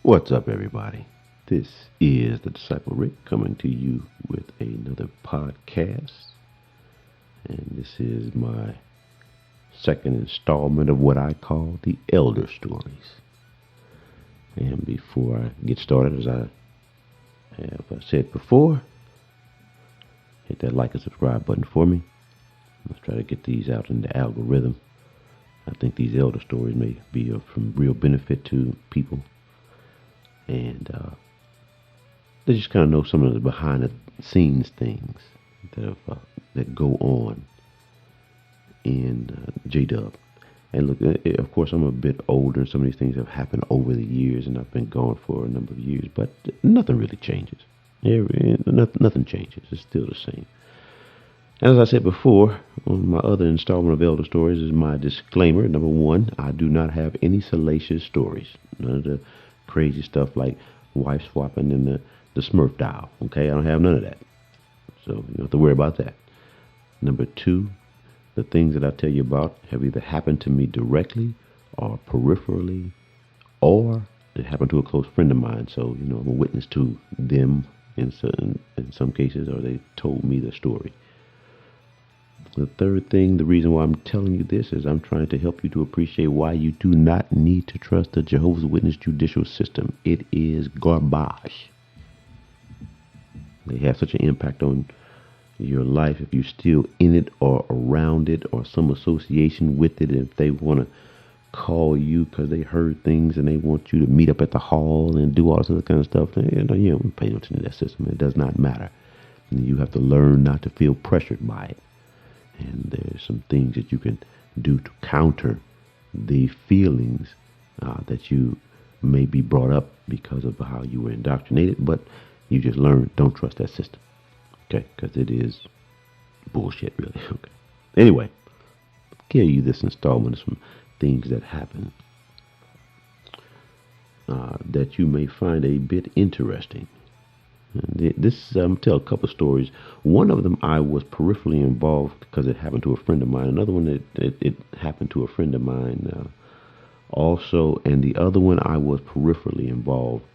What's up, everybody? This is the Disciple Rick coming to you with another podcast. And this is my second installment of what I call the Elder Stories. And before I get started, as I have said before, hit that like and subscribe button for me. Let's try to get these out in the algorithm. I think these elder stories may be of some real benefit to people. And they just kind of know some of the behind the scenes things that go on in J-Dub. And look, of course, I'm a bit older, and some of these things have happened over the years, and I've been gone for a number of years, but nothing really changes. Nothing changes. It's still the same. As I said before, on my other installment of Elder Stories is my disclaimer. Number one, I do not have any salacious stories. None of the crazy stuff like wife swapping and the Smurf dial. Okay, I don't have none of that. So you don't have to worry about that. Number two, the things that I tell you about have either happened to me directly or peripherally, or it happened to a close friend of mine. So, I'm a witness to them in some cases, or they told me the story. The third thing, the reason why I'm telling you this is I'm trying to help you to appreciate why you do not need to trust the Jehovah's Witness judicial system. It is garbage. They have such an impact on your life if you're still in it or around it or some association with it. If they want to call you because they heard things and they want you to meet up at the hall and do all this other kind of stuff, you don't pay no attention to that system. It does not matter. And you have to learn not to feel pressured by it. And there's some things that you can do to counter the feelings that you may be brought up because of how you were indoctrinated. But you just learn, don't trust that system. Okay? Because it is bullshit, really. Okay. Anyway, I'll give you this installment of some things that happen that you may find a bit interesting. And this, I'm tell a couple of stories. One of them I was peripherally involved because it happened to a friend of mine. Another one it happened to a friend of mine also, and the other one I was peripherally involved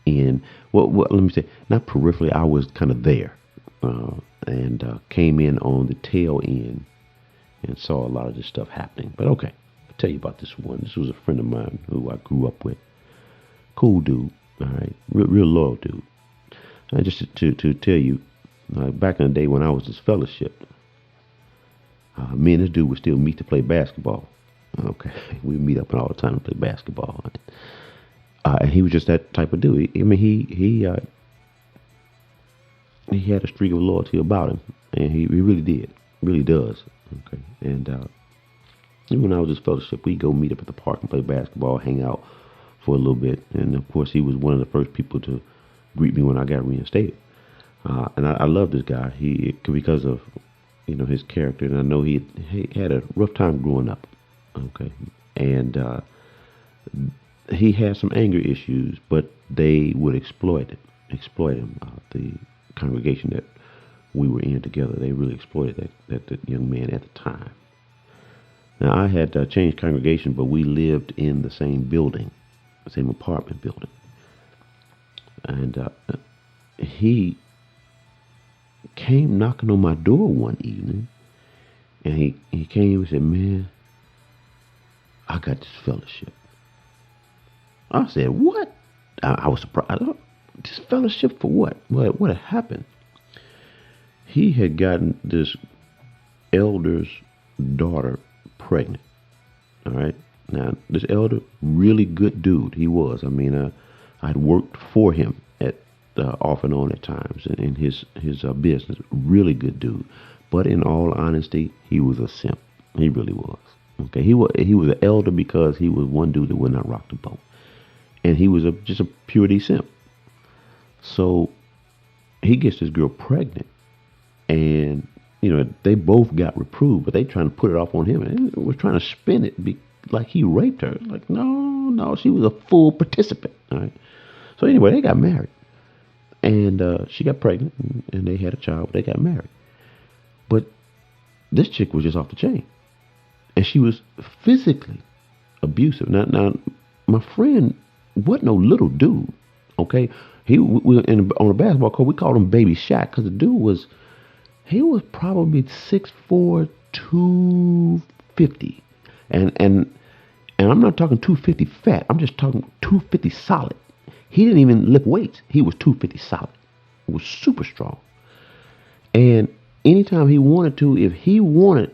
in. Well, let me say, not peripherally. I was kind of there and came in on the tail end and saw a lot of this stuff happening. But okay, I'll tell you about this one. This was a friend of mine who I grew up with. Cool dude. All right, real loyal dude. Just to tell you, back in the day when I was this fellowship, me and this dude would still meet to play basketball. Okay, we meet up all the time to play basketball. And he was just that type of dude. He had a streak of loyalty about him, and he really did, really does. Okay, and even when I was this fellowship, we'd go meet up at the park and play basketball, hang out for a little bit, and of course he was one of the first people to greet me when I got reinstated. And I love this guy. Because of, his character. And I know he had a rough time growing up. Okay. And he had some anger issues, but they would exploit him. The congregation that we were in together, they really exploited that young man at the time. Now, I had changed congregation, but we lived in the same building, the same apartment building. And he came knocking on my door one evening, and he came and said, "Man, I got this fellowship." I said, "What?" I was surprised. This fellowship for what? What had happened? He had gotten this elder's daughter pregnant. All right. Now, this elder, really good dude. He was. I'd worked for him at off and on at times in his business. Really good dude. But in all honesty, he was a simp. He really was. Okay, he was an elder because he was one dude that would not rock the boat, and he was just a purity simp. So he gets this girl pregnant, and they both got reproved, but they trying to put it off on him, and was trying to spin it like he raped her. Like, no, she was a full participant. All right. So anyway, they got married, and she got pregnant, and they had a child. They got married, but this chick was just off the chain, and she was physically abusive. Now, my friend wasn't no little dude. Okay, on the basketball court. We called him Baby Shaq because the dude was he was probably 6'4", 250, and I'm not talking 250 fat. I'm just talking 250 solid. He didn't even lift weights. He was 250 solid. He was super strong. And anytime he wanted to, if he wanted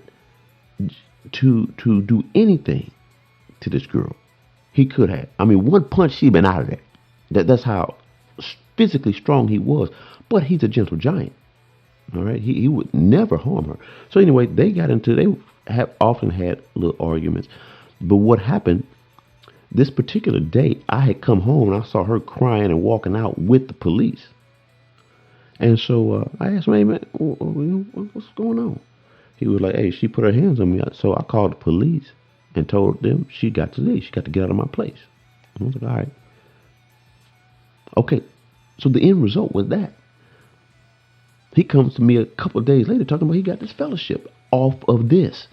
to do anything to this girl, he could have. I mean, one punch, she'd been out of there. That's how physically strong he was. But he's a gentle giant. All right, he would never harm her. So anyway, they have often had little arguments. But what happened this particular day, I had come home and I saw her crying and walking out with the police. And so I asked him, hey man, what's going on? He was like, hey, she put her hands on me. So I called the police and told them she got to leave. She got to get out of my place. I was like, all right. Okay, so the end result was that. He comes to me a couple of days later talking about he got this fellowship off of this.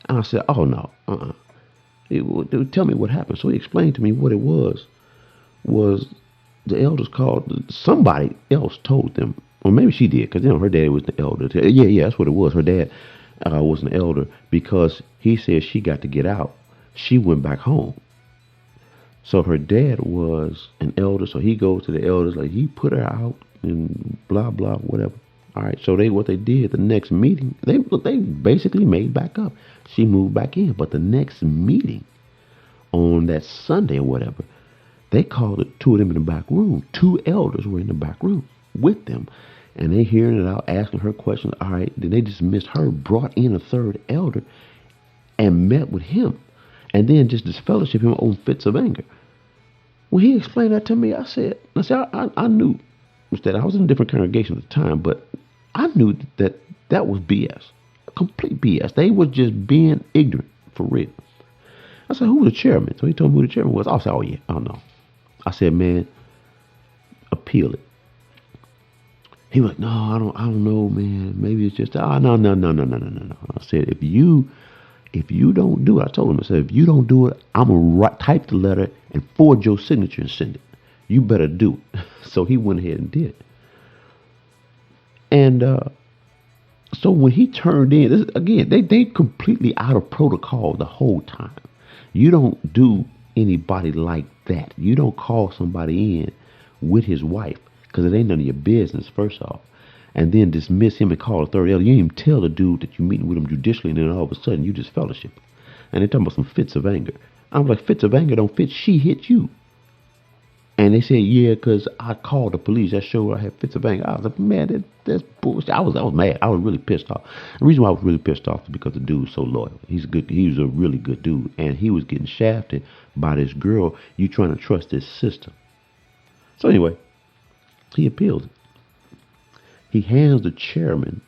And I said, oh, no, They would tell me what happened. So he explained to me what it was the elders called, somebody else told them, or maybe she did, because her dad was the elder. Yeah, that's what it was. Her dad was an elder because he said she got to get out. She went back home. So her dad was an elder, so he goes to the elders, like he put her out and blah, blah, whatever. All right, so what they did, the next meeting, they basically made back up. She moved back in, but the next meeting on that Sunday or whatever, they called the two of them in the back room. Two elders were in the back room with them, and they hearing it out, asking her questions. All right, then they dismissed her, brought in a third elder, and met with him, and then just disfellowship him on fits of anger. When he explained that to me, I said, I knew that I was in a different congregation at the time, but I knew that was BS, complete BS. They were just being ignorant for real. I said, who was the chairman? So he told me who the chairman was. I said, oh yeah, I don't know. I said, man, appeal it. He was like, no, I don't know, man. Maybe it's just no. I said, if you don't do it, I told him, I said, if you don't do it, I'm gonna type the letter and forge your signature and send it. You better do it. So he went ahead and did it. And so when he turned in, this, again, they completely out of protocol the whole time. You don't do anybody like that. You don't call somebody in with his wife because it ain't none of your business, first off. And then dismiss him and call a third elder. You didn't even tell the dude that you're meeting with him judicially, and then all of a sudden you just fellowship. And they're talking about some fits of anger. I'm like, fits of anger don't fit. She hit you. And they said, yeah, because I called the police. That showed I had fits of anger. I was like, man, that's bullshit. I was mad. I was really pissed off. The reason why I was really pissed off is because the dude was so loyal. He's good. He was a really good dude. And he was getting shafted by this girl. You trying to trust this system. So anyway, he appeals it. He hands the chairman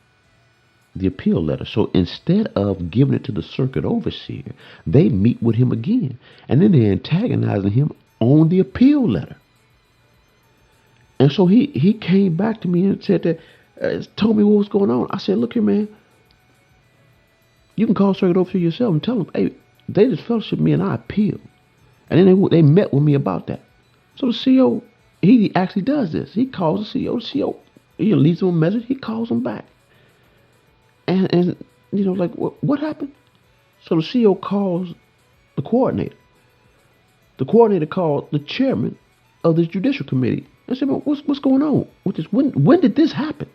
the appeal letter. So instead of giving it to the circuit overseer, they meet with him again. And then they're antagonizing him on the appeal letter. And so he came back to me and said that, told me what was going on. I said, look here, man, you can call circuit overseer yourself and tell them, hey, they just fellowship me and I appeal. And then they met with me about that. So the CO, he actually does this. He calls the CO, he leaves him a message, he calls him back. And like, what happened? So the CO calls the coordinator. The coordinator called the chairman of the judicial committee and said, well, what's going on with this? When did this happen?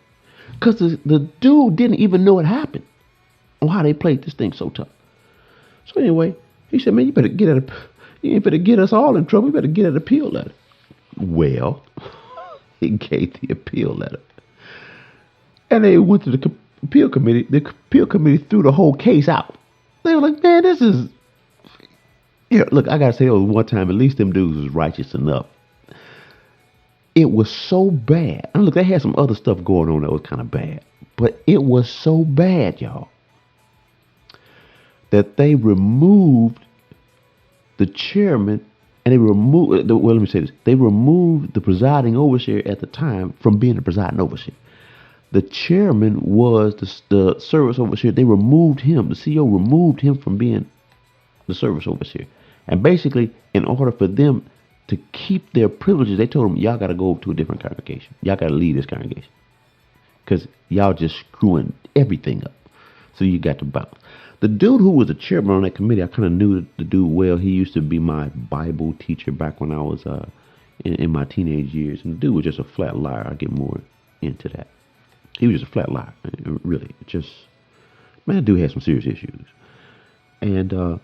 Because the dude didn't even know it happened on how they played this thing so tough. So anyway, he said, man, you ain't better get us all in trouble. You better get an appeal letter. Well, he gave the appeal letter. And they went to the appeal committee. The appeal committee threw the whole case out. They were like, man, this is... Yeah, look, I got to say, one time, at least them dudes was righteous enough. It was so bad. And look, they had some other stuff going on that was kind of bad. But it was so bad, y'all, that they removed the chairman and they removed, well, let me say this. They removed the presiding overseer at the time from being the presiding overseer. The chairman was the service overseer. They removed him. The CEO removed him from being the service overseer. And basically, in order for them to keep their privileges, they told them, y'all got to go to a different congregation. Y'all got to leave this congregation because y'all just screwing everything up. So you got to bounce. The dude who was the chairman on that committee, I kind of knew the dude well. He used to be my Bible teacher back when I was in my teenage years. And the dude was just a flat liar. I'll get more into that. He was just a flat liar. Really. Just, man, that dude had some serious issues. And the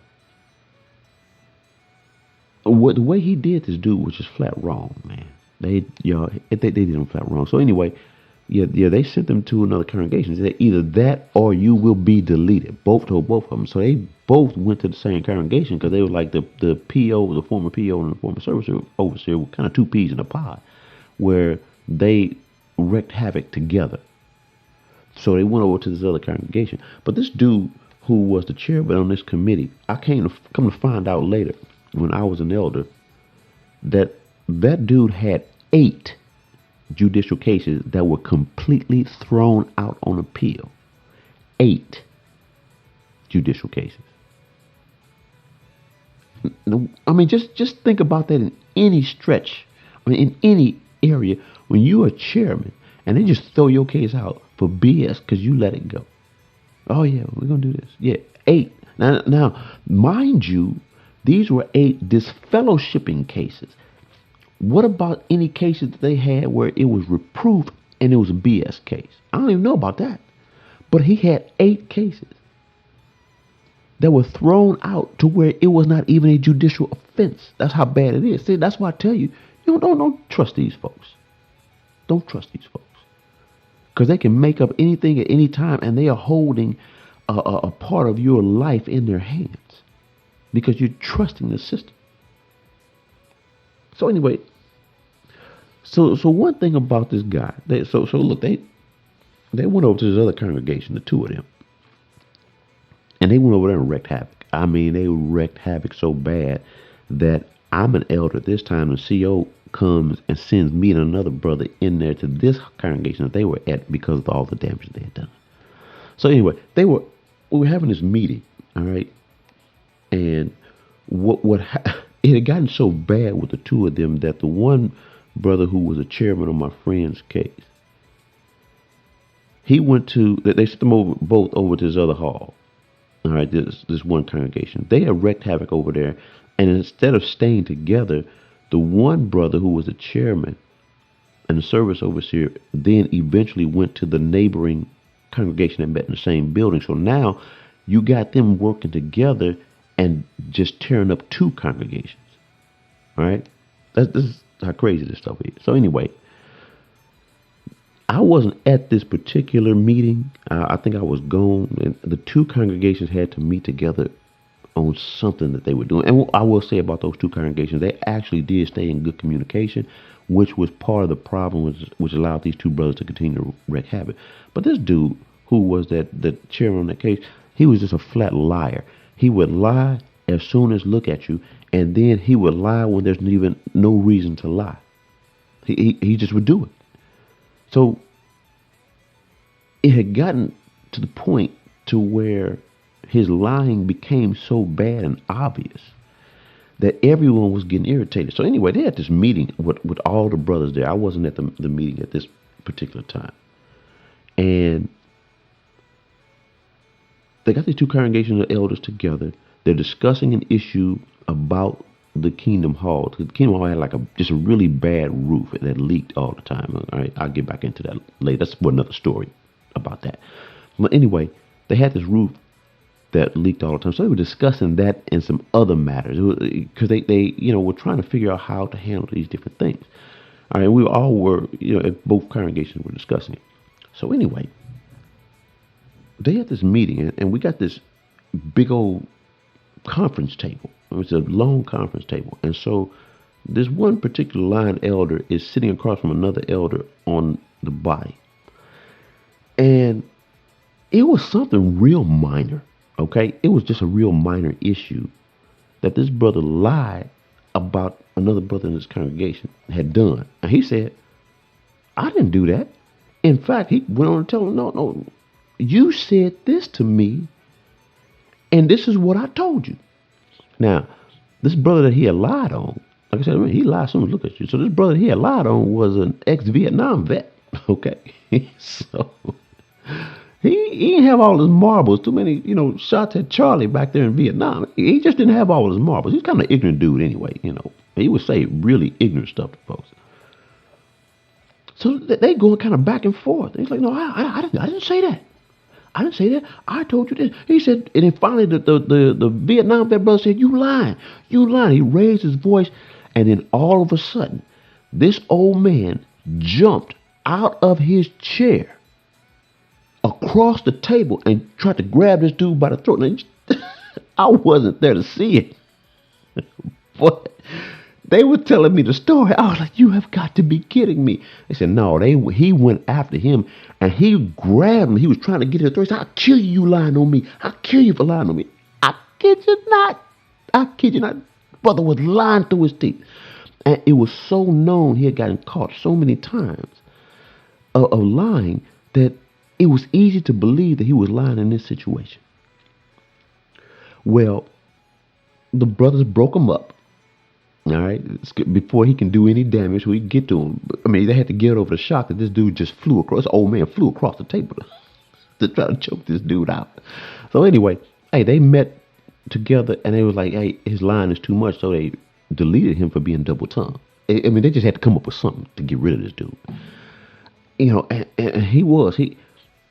way he did this dude was just flat wrong, man. They did him flat wrong. So anyway, yeah, they sent them to another congregation. They said either that or you will be deleted. Both told both of them. So they both went to the same congregation because they were like the PO, the former PO, and the former service overseer were kind of two peas in a pod, where they wreaked havoc together. So they went over to this other congregation. But this dude who was the chairman on this committee, I come to find out later when I was an elder that dude had 8 judicial cases that were completely thrown out on appeal. 8 judicial cases. I mean, just think about that in any stretch. I mean, in any area, when you're a chairman and they just throw your case out for BS because you let it go. Oh yeah, we're gonna do this. Yeah, 8. Now, mind you, these were 8 disfellowshipping cases. What about any cases that they had where it was reproof and it was a BS case? I don't even know about that. But he had 8 cases that were thrown out to where it was not even a judicial offense. That's how bad it is. See, that's why I tell you, don't trust these folks. Don't trust these folks. Because they can make up anything at any time, and they are holding a part of your life in their hands because you're trusting the system. So anyway, so one thing about this guy, so look, they went over to this other congregation, the two of them, and they went over there and wreaked havoc. I mean, they wreaked havoc so bad that I'm an elder this time. The CO comes and sends me and another brother in there to this congregation that they were at because of all the damage they had done. So anyway, we were having this meeting, all right, and it had gotten so bad with the two of them that the one brother who was a chairman of my friend's case, they sent them both over to this other hall. All right, this one congregation. They had wreaked havoc over there, and instead of staying together, the one brother who was the chairman and the service overseer then eventually went to the neighboring congregation and met in the same building. So now you got them working together and just tearing up 2 congregations. All right? This is how crazy this stuff is. So anyway, I wasn't at this particular meeting. I think I was gone. And the 2 congregations had to meet together on something that they were doing. And I will say about those 2 congregations, they actually did stay in good communication, which was part of the problem, which allowed these 2 brothers to continue to wreak havoc. But this dude, who was the chairman on that case, he was just a flat liar. He would lie as soon as look at you, and then he would lie when there's even no reason to lie. He just would do it. So it had gotten to the point to where his lying became so bad and obvious that everyone was getting irritated. So anyway, they had this meeting with all the brothers there. I wasn't at the meeting at this particular time. And they got these 2 congregations of elders together. They're discussing an issue about the Kingdom Hall. The Kingdom Hall had just a really bad roof that leaked all the time. All right, I'll get back into that later. That's another story about that. But anyway, they had this roof that leaked all the time. So they were discussing that and some other matters because they were trying to figure out how to handle these different things. All right, we all were, both congregations were discussing it. So anyway, they had this meeting and we got this big old conference table. It was a long conference table. And so this one particular line elder is sitting across from another elder on the body. And it was something real minor. Okay, it was just a real minor issue that this brother lied about another brother in his congregation had done. And he said, I didn't do that. In fact, he went on to tell him, no, you said this to me, and this is what I told you. Now, this brother that he had lied on, Like I said, man, he lied. Someone look at you. So this brother he had lied on was an ex-Vietnam vet. Okay, so he didn't have all his marbles. Too many, shots at Charlie back there in Vietnam. He just didn't have all his marbles. He's kind of an ignorant dude anyway. He would say really ignorant stuff to folks. So they going kind of back and forth. And he's like, no, I didn't say that. I didn't say that. I told you this. He said, and then finally the Vietnam vet brother said, you lying. You lying. He raised his voice, and then all of a sudden, this old man jumped out of his chair across the table and tried to grab this dude by the throat. And I wasn't there to see it. But they were telling me the story. I was like, you have got to be kidding me. They said, no, he went after him and he grabbed him. He was trying to get his throat. He said, I'll kill you, you lying on me. I'll kill you for lying on me. I kid you not. I kid you not. Brother was lying through his teeth. And it was so known he had gotten caught so many times of lying that it was easy to believe that he was lying in this situation. Well, the brothers broke him up. All right, before he can do any damage, we get to him. I mean, they had to get over the shock that this dude just flew across. This old man flew across the table to try to choke this dude out. So anyway, hey, they met together and they was like, hey, his line is too much, so they deleted him for being double tongued. I mean, they just had to come up with something to get rid of this dude. And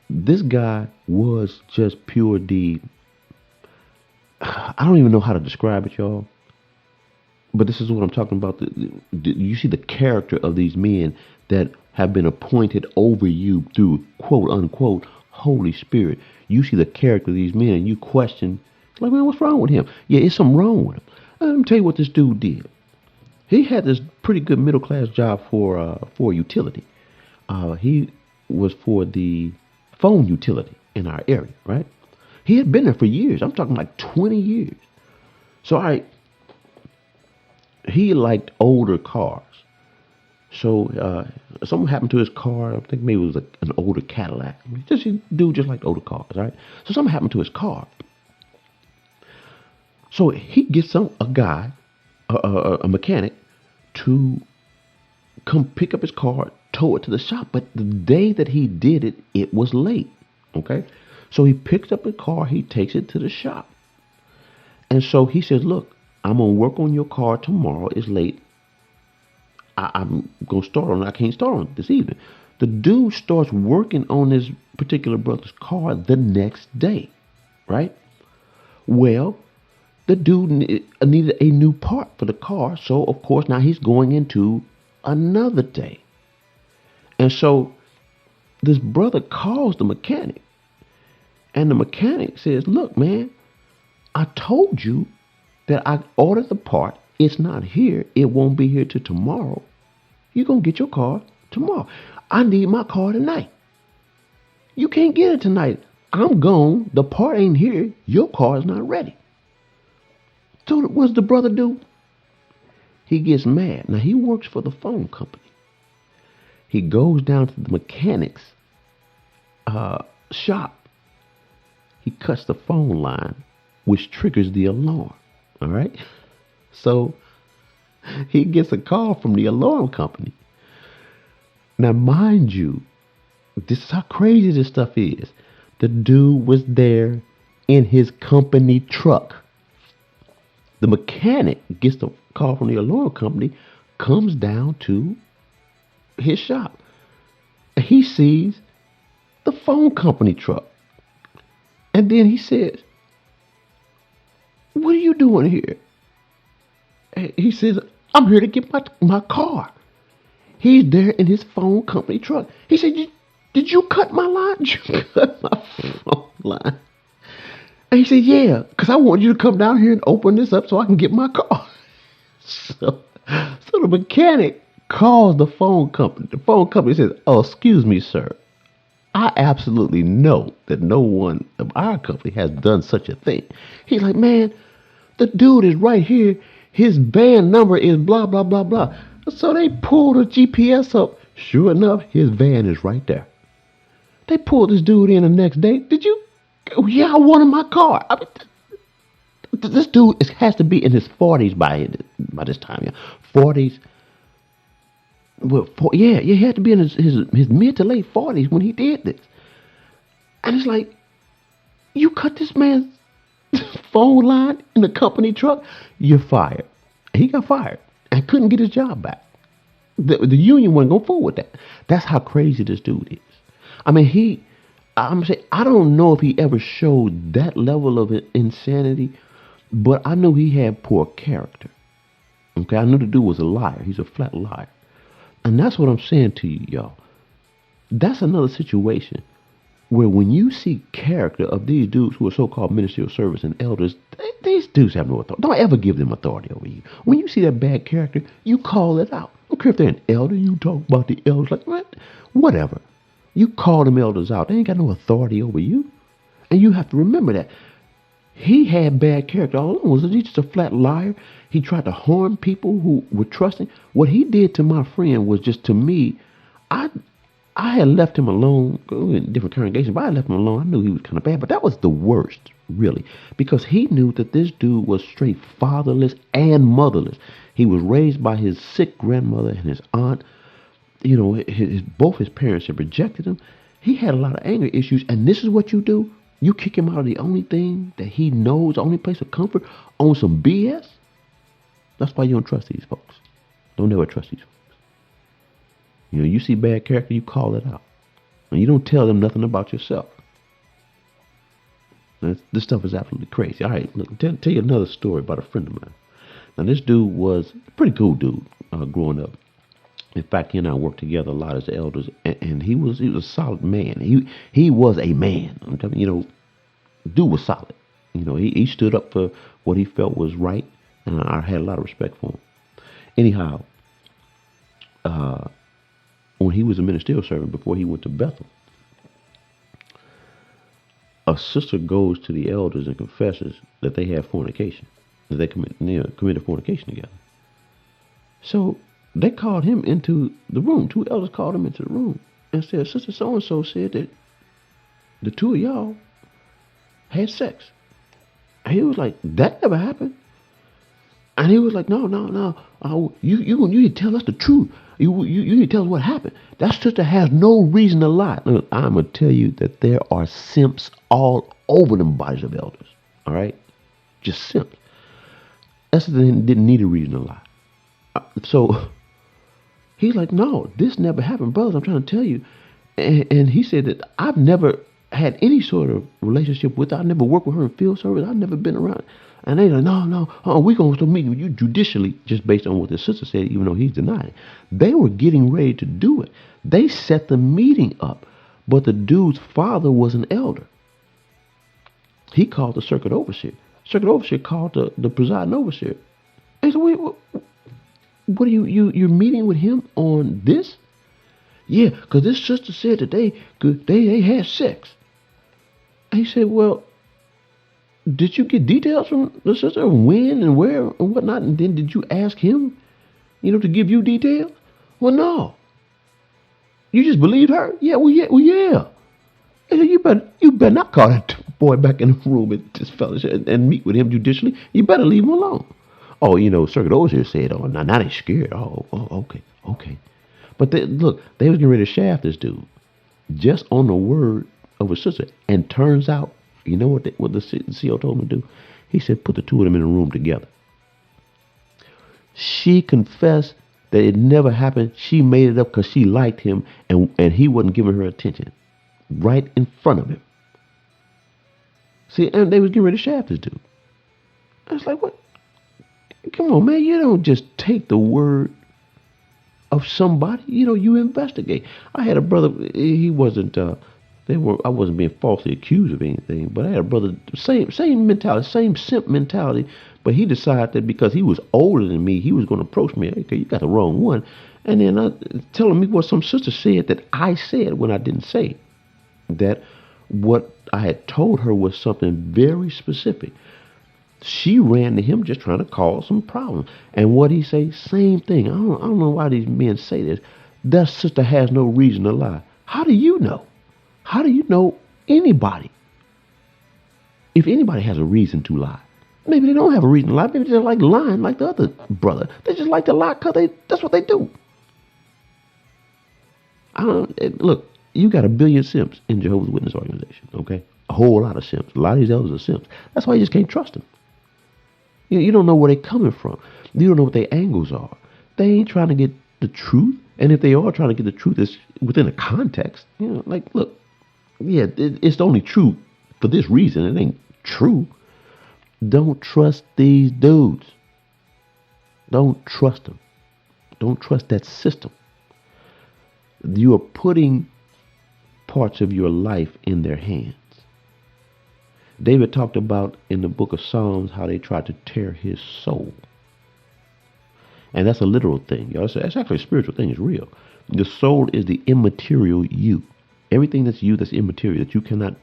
this guy was just pure D. I don't even know how to describe it, y'all. But this is what I'm talking about. You see the character of these men that have been appointed over you through quote unquote Holy Spirit. You see the character of these men and you question, like, man, what's wrong with him? Yeah, it's something wrong with him. Let me tell you what this dude did. He had this pretty good middle class job for utility. He was for the phone utility in our area, right? He had been there for years. I'm talking like 20 years. So he liked older cars. So something happened to his car. I think maybe it was an older Cadillac. He just liked older cars, right? So something happened to his car. So he gets a guy, a mechanic, to come pick up his car, tow it to the shop. But the day that he did it, it was late. Okay? So he picks up his car, he takes it to the shop. And so he says, look, I'm going to work on your car tomorrow. It's late. I'm going to start on it. I can't start on it this evening. The dude starts working on this particular brother's car the next day, right? Well, the dude needed a new part for the car. So, of course, now he's going into another day. And so this brother calls the mechanic. And the mechanic says, look, man, I told you that I ordered the part. It's not here. It won't be here till tomorrow. You're going to get your car tomorrow. I need my car tonight. You can't get it tonight. I'm gone. The part ain't here. Your car is not ready. So what's the brother do? He gets mad. Now, he works for the phone company. He goes down to the mechanic's shop. He cuts the phone line, which triggers the alarm. All right? So he gets a call from the alarm company. Now, mind you, this is how crazy this stuff is. The dude was there in his company truck. The mechanic gets the call from the alarm company, comes down to his shop. He sees the phone company truck. And then he says, what are you doing here? He says, I'm here to get my car. He's there in his phone company truck. He said, did you cut my line? Did you cut my phone line? And he said, yeah, because I want you to come down here and open this up so I can get my car. So the mechanic calls the phone company. The phone company says, oh, excuse me, sir. I absolutely know that no one of our company has done such a thing. He's like, man, the dude is right here. His van number is blah, blah, blah, blah. So they pulled the GPS up. Sure enough, his van is right there. They pulled this dude in the next day. Did you? Yeah, I wanted my car. This dude has to be in his 40s by this time. Yeah, 40s. Well, yeah, he had to be in his mid to late 40s when he did this. And it's like, you cut this man's phone line in the company truck, you're fired. He got fired and couldn't get his job back. The union wasn't going forward with that. That's how crazy this dude is. I mean, I'm saying, I don't know if he ever showed that level of insanity, but I know he had poor character. Okay, I knew the dude was a liar. He's a flat liar. And that's what I'm saying to you, y'all. That's another situation where when you see character of these dudes who are so-called ministerial servants and elders, these dudes have no authority. Don't ever give them authority over you. When you see that bad character, you call it out. I don't care if they're an elder. You talk about the elders like, man, whatever. You call them elders out. They ain't got no authority over you. And you have to remember that. He had bad character all along. Was he just a flat liar? He tried to harm people who were trusting. What he did to my friend was just, to me, I had left him alone in different congregations, but I left him alone. I knew he was kind of bad, but that was the worst, really, because he knew that this dude was straight fatherless and motherless. He was raised by his sick grandmother and his aunt. You know, both his parents had rejected him. He had a lot of anger issues, and this is what you do? You kick him out of the only thing that he knows, the only place of comfort, on some BS? That's why you don't trust these folks. Don't ever trust these folks. You know, you see bad character, you call it out. And you don't tell them nothing about yourself. This stuff is absolutely crazy. All right, look, tell you another story about a friend of mine. Now, this dude was a pretty cool dude growing up. In fact, he and I worked together a lot as elders, and he was a solid man. He was a man. I'm telling you, dude was solid. You know, he stood up for what he felt was right, and I had a lot of respect for him. Anyhow, when he was a ministerial servant before he went to Bethel, a sister goes to the elders and confesses that they have fornication, that they committed fornication together. So they called him into the room. Two elders called him into the room and said, Sister so-and-so said that the two of y'all had sex. And he was like, that never happened. And he was like, no. You need to tell us the truth. You need to tell us what happened. That sister has no reason to lie. Look, I'm going to tell you that there are simps all over them bodies of elders. All right? Just simps. That sister didn't need a reason to lie. So he's like, no, this never happened, brothers. I'm trying to tell you. And he said that I've never had any sort of relationship with her. I never worked with her in field service. I've never been around. And they like, no, we're going to start meeting with you judicially, just based on what the sister said, even though he's denied it. They were getting ready to do it. They set the meeting up, but the dude's father was an elder. He called the circuit overseer. Circuit overseer called the presiding overseer. And he said, wait, what are you're meeting with him on this? Yeah, because this sister said that they had sex. And he said, well, did you get details from the sister, when and where and whatnot? And then did you ask him, to give you details? Well, no. You just believed her? Yeah, yeah. And you better not call that boy back in the room with this fella and meet with him judicially. You better leave him alone. Oh, circuit overseer said, oh, now they scared. Oh, okay. But they was getting ready to shaft this dude just on the word of a sister. And turns out, you know what the CO told him to do? He said, put the two of them in a room together. She confessed that it never happened. She made it up because she liked him and he wasn't giving her attention. Right in front of him. See, and they was getting ready to shaft this dude. I was like, what? Come on, man. You don't just take the word of somebody. You investigate. I had a brother. He wasn't. I wasn't being falsely accused of anything, but I had a brother. Same mentality, same simp mentality. But he decided that because he was older than me, he was going to approach me. Okay, you got the wrong one. And then telling me what some sister said that I said when I didn't say it. That what I had told her was something very specific. She ran to him just trying to cause some problems. And what he say? Same thing. I don't know why these men say this. That sister has no reason to lie. How do you know? How do you know anybody? If anybody has a reason to lie, Maybe they don't have a reason to lie. Maybe they just like lying like the other brother. They just like to lie because that's what they do. Look, you got a billion simps in Jehovah's Witness organization, okay? A whole lot of simps. A lot of these elders are simps. That's why you just can't trust them. You don't know where they're coming from. You don't know what their angles are. They ain't trying to get the truth. And if they are trying to get the truth, it's within a context. Like, look, yeah, it's only true for this reason. It ain't true. Don't trust these dudes. Don't trust them. Don't trust that system. You are putting parts of your life in their hands. David talked about in the book of Psalms how they tried to tear his soul. And that's a literal thing. That's actually a spiritual thing. It's real. The soul is the immaterial you. Everything that's you that's immaterial, that you cannot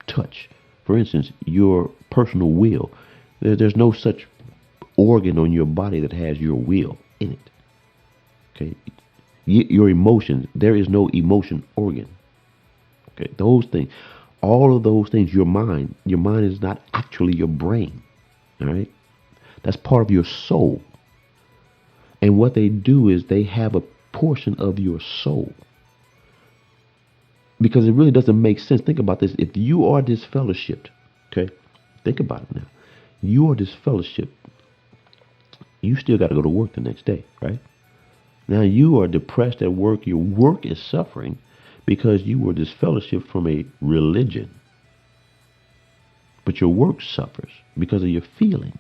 touch. For instance, your personal will. There's no such organ on your body that has your will in it. Okay? Your emotions, there is no emotion organ. Okay? Those things, all of those things, your mind is not actually your brain. All right? That's part of your soul. And what they do is they have a portion of your soul. Because it really doesn't make sense. Think about this. If you are disfellowshipped, okay? Think about it now. You are disfellowshipped. You still got to go to work the next day, right? Now you are depressed at work. Your work is suffering because you were disfellowshipped from a religion. But your work suffers because of your feelings.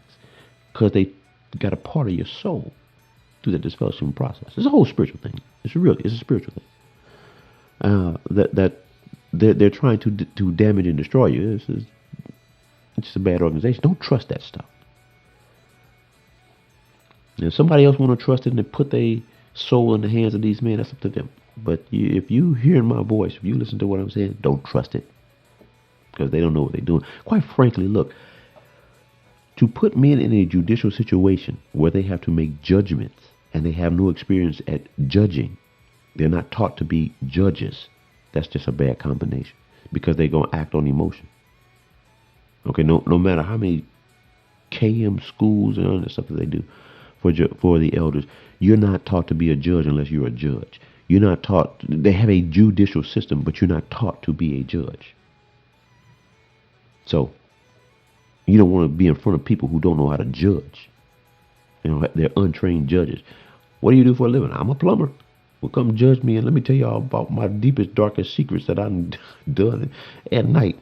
Because they got a part of your soul through the disfellowship process. It's a whole spiritual thing. It's a spiritual thing. That they're trying to damage and destroy you. It's just a bad organization. Don't trust that stuff. And if somebody else want to trust it and they put their soul in the hands of these men, that's up to them. But if you hear my voice, if you listen to what I'm saying, don't trust it. Because they don't know what they're doing. Quite frankly, look, to put men in a judicial situation where they have to make judgments and they have no experience at judging, they're not taught to be judges. That's just a bad combination because they're going to act on emotion. Okay, no matter how many KM schools and all that stuff that they do for the elders, you're not taught to be a judge unless you're a judge. You're not taught. They have a judicial system, but you're not taught to be a judge. So you don't want to be in front of people who don't know how to judge. They're untrained judges. What do you do for a living? I'm a plumber. Well, come judge me and let me tell y'all about my deepest, darkest secrets that I've done at night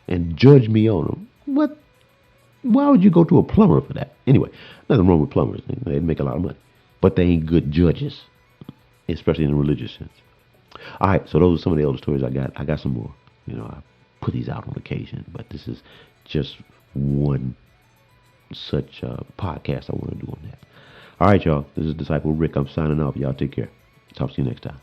and judge me on them. What? Why would you go to a plumber for that? Anyway, nothing wrong with plumbers. They make a lot of money. But they ain't good judges, especially in a religious sense. All right, so those are some of the elder stories I got. I got some more. I put these out on occasion, but this is just one such podcast I want to do on that. All right, y'all. This is Disciple Rick. I'm signing off. Y'all take care. Talk to you next time.